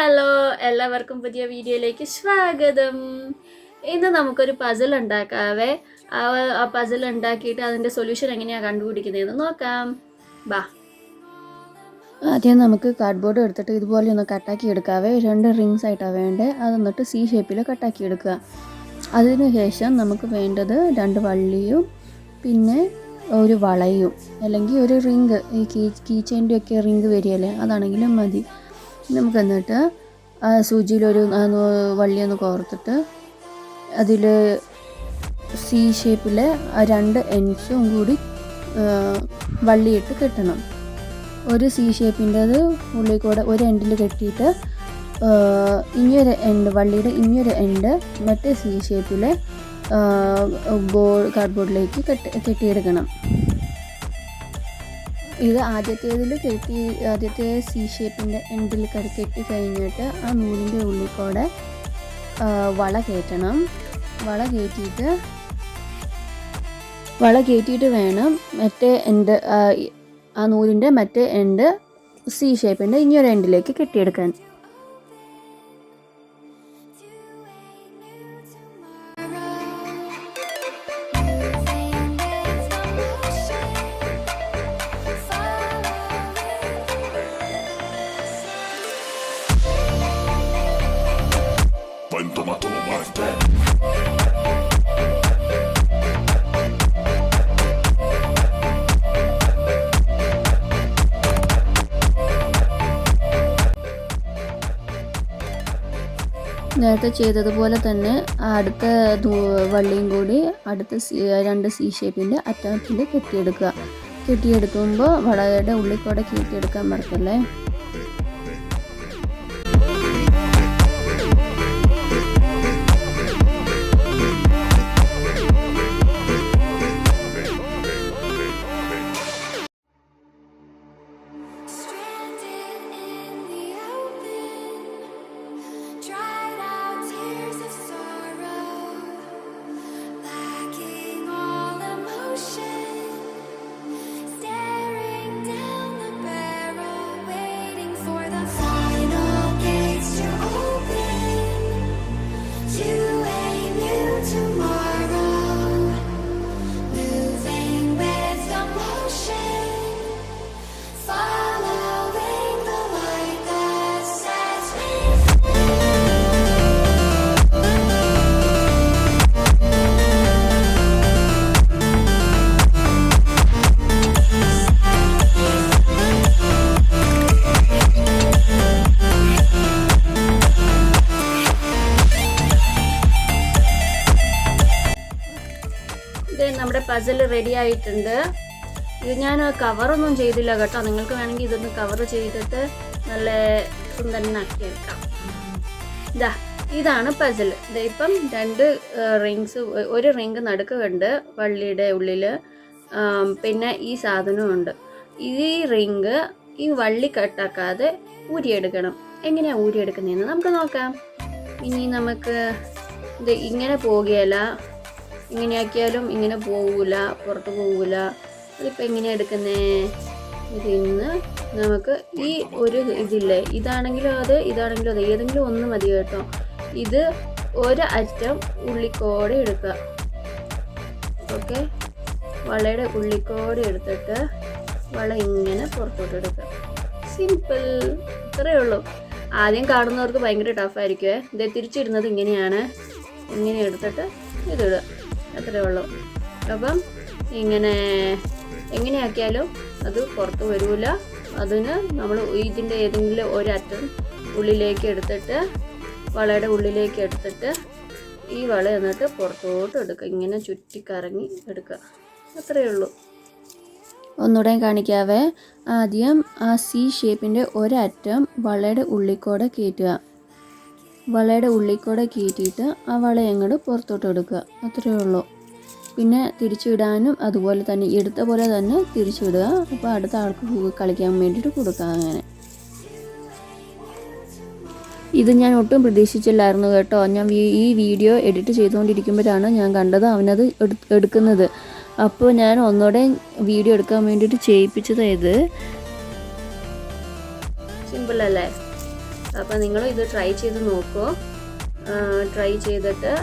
Hello, എല്ലാവർക്കും പുതിയ വീഡിയോയിലേക്ക് സ്വാഗതം. ഇന്ന് നമുക്കൊരു പസിൽ ഉണ്ടാക്കാവേ. ആ പസിൽ ഉണ്ടാക്കിയിട്ട് അതിൻ്റെ സൊല്യൂഷൻ എങ്ങനെയാണ് കണ്ടുപിടിക്കുന്നതെന്ന് നോക്കാം. ബാ. ആദ്യം നമുക്ക് കാർഡ്ബോർഡ് എടുത്തിട്ട് ഇതുപോലെ ഒന്ന് കട്ടാക്കി എടുക്കാവേ. 2 റിങ്സ് ആയിട്ടാണ് വേണ്ടത്. അത് എന്നിട്ട് സി ഷേപ്പിൽ കട്ടാക്കി എടുക്കുക. അതിനുശേഷം നമുക്ക് വേണ്ടത് 2 വള്ളിയും പിന്നെ ഒരു വളയും അല്ലെങ്കിൽ ഒരു റിങ്, ഈ കീ ചെയിൻ്റെ ഒക്കെ റിങ് വരികയല്ലേ, അതാണെങ്കിലും മതി. നമുക്ക് എന്നിട്ട് സൂചിയിലൊരു വള്ളിയൊന്ന് കോർത്തിട്ട് അതിൽ സി ഷേപ്പിലെ 2 എൻഡ്സും കൂടി വള്ളിയിട്ട് കെട്ടണം. ഒരു സി ഷേപ്പിൻ്റെത് ഉള്ളിൽ കൂടെ ഒരു എൻഡിൽ കെട്ടിയിട്ട് ഇനിയൊരു എൻഡ്, വള്ളിയുടെ ഇനിയൊരു എൻഡ് മറ്റേ സി ഷേപ്പിലെ കാർഡ്ബോർഡിലേക്ക് കെട്ടിയെടുക്കണം. ഇത് ആദ്യത്തെ സി ഷേപ്പിൻ്റെ എൻഡിൽ കെട്ടി കഴിഞ്ഞിട്ട് ആ നൂലിൻ്റെ ഉള്ളിൽ കൂടെ വള കയറ്റണം. വള കയറ്റിയിട്ട് വേണം മറ്റേ എൻഡ്, ആ നൂലിൻ്റെ മറ്റേ എൻഡ് സി ഷേപ്പിൻ്റെ ഇനിയൊരു എൻഡിലേക്ക് കെട്ടിയെടുക്കാൻ. നേരത്തെ ചെയ്തതുപോലെ തന്നെ അടുത്ത വള്ളിയും കൂടി അടുത്ത 2 സി ഷേപ്പിൻ്റെ അറ്റത്തിൽ കെട്ടിയെടുക്കുമ്പോൾ വളയുടെ ഉള്ളിൽ കൂടെ കെട്ടിയെടുക്കാൻ മറക്കല്ലേ. നമ്മുടെ പസിൽ റെഡി ആയിട്ടുണ്ട്. ഇത് ഞാൻ കവറൊന്നും ചെയ്തില്ല കേട്ടോ. നിങ്ങൾക്ക് വേണമെങ്കിൽ ഇതൊന്ന് കവർ ചെയ്തിട്ട് നല്ല സുന്ദരനാക്കി എടുക്കാം. ഇതാണ് പസിൽ. ഇപ്പം 2 റിങ്സ്, ഒരു റിങ് നടുക്കുണ്ട് വള്ളിയുടെ ഉള്ളിൽ, പിന്നെ ഈ സാധനമുണ്ട്. ഈ റിങ് ഈ വള്ളി കട്ടാക്കാതെ ഊരിയെടുക്കണം. എങ്ങനെയാണ് ഊരിയെടുക്കുന്നതെന്ന് നമുക്ക് നോക്കാം. ഇനി നമുക്ക് ഇത് ഇങ്ങനെ പോകുകയില്ല, ഇങ്ങനെയാക്കിയാലും ഇങ്ങനെ പോവില്ല, പുറത്ത് പോവില്ല. അതിപ്പോൾ എങ്ങനെയാണ് എടുക്കുന്നേ? ഇതിന്ന് നമുക്ക് ഈ ഒരു ഇതില്ലേ, ഇതാണെങ്കിലും അത് ഏതെങ്കിലും ഒന്ന് മതി കേട്ടോ. ഇത് ഒരു അറ്റം ഉള്ളിക്കോടെ എടുക്കുക. ഓക്കെ, വളയുടെ ഉള്ളിക്കോടെ എടുത്തിട്ട് വള ഇങ്ങനെ പുറത്തോട്ട് എടുക്കുക. സിമ്പിൾ, ഇത്രയേ ഉള്ളൂ. ആദ്യം കാണുന്നവർക്ക് ഭയങ്കര ടഫായിരിക്കുമേ. ഇത് തിരിച്ചിടുന്നത് ഇങ്ങനെയാണ്. ഇങ്ങനെ എടുത്തിട്ട് ഇതിടുക, അത്രയേ ഉള്ളൂ. അപ്പം എങ്ങനെയാക്കിയാലും അത് പുറത്ത് വരില്ല. അതിന് നമ്മൾ ഇതിൻ്റെ ഏതെങ്കിലും ഒരറ്റം ഉള്ളിലേക്ക് എടുത്തിട്ട്, വളയുടെ ഉള്ളിലേക്ക് എടുത്തിട്ട് ഈ വള എന്നിട്ട് പുറത്തോട്ട് എടുക്കുക. ഇങ്ങനെ ചുറ്റിക്കറങ്ങി എടുക്കുക, അത്രയേ ഉള്ളൂ. ഒന്നുകൂടെ കാണിക്കാവേ. ആദ്യം ആ സി ഷേപ്പിൻ്റെ ഒരറ്റം വളയുടെ ഉള്ളിക്കൂടെ കയറ്റുക. വളയുടെ ഉള്ളിക്കൂടെ കയറ്റിയിട്ട് ആ വള അങ്ങോട്ട് പുറത്തോട്ട് എടുക്കുക, അത്രയേ ഉള്ളൂ. പിന്നെ തിരിച്ചിടാനും അതുപോലെ തന്നെ എടുത്ത പോലെ തന്നെ തിരിച്ചിടുക. അപ്പോൾ അടുത്ത ആൾക്ക് കളിക്കാൻ വേണ്ടിയിട്ട് കൊടുക്കുക. അങ്ങനെ ഇത് ഞാൻ ഒട്ടും പ്രതീക്ഷിച്ചില്ലായിരുന്നു കേട്ടോ. ഞാൻ ഈ വീഡിയോ എഡിറ്റ് ചെയ്തുകൊണ്ടിരിക്കുമ്പോഴാണ് ഞാൻ കണ്ടത് അവനത് എടുക്കുന്നത്. അപ്പോൾ ഞാൻ ഒന്നുകൂടെ വീഡിയോ എടുക്കാൻ വേണ്ടിയിട്ട് ചെയ്യിപ്പിച്ചത്. ഇത് സിമ്പിൾ അല്ലേ? അപ്പോൾ നിങ്ങളും ഇത് ട്രൈ ചെയ്ത് നോക്കൂ. ട്രൈ ചെയ്തിട്ട്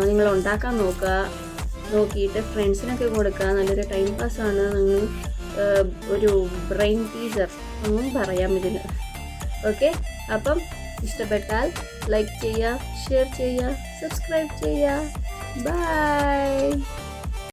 നിങ്ങൾ ഉണ്ടാക്കാൻ നോക്കുക. നോക്കിയിട്ട് ഫ്രണ്ട്സിനൊക്കെ കൊടുക്കുക. നല്ലൊരു ടൈം പാസ്സാണ്. നിങ്ങൾ ഒരു ബ്രെയിൻ ടീസർ ഒന്നും പറയാം ഇതിന്. ഓക്കെ, അപ്പം ഇഷ്ടപ്പെട്ടാൽ ലൈക്ക് ചെയ്യുക, ഷെയർ ചെയ്യുക, സബ്സ്ക്രൈബ് ചെയ്യുക. ബൈ.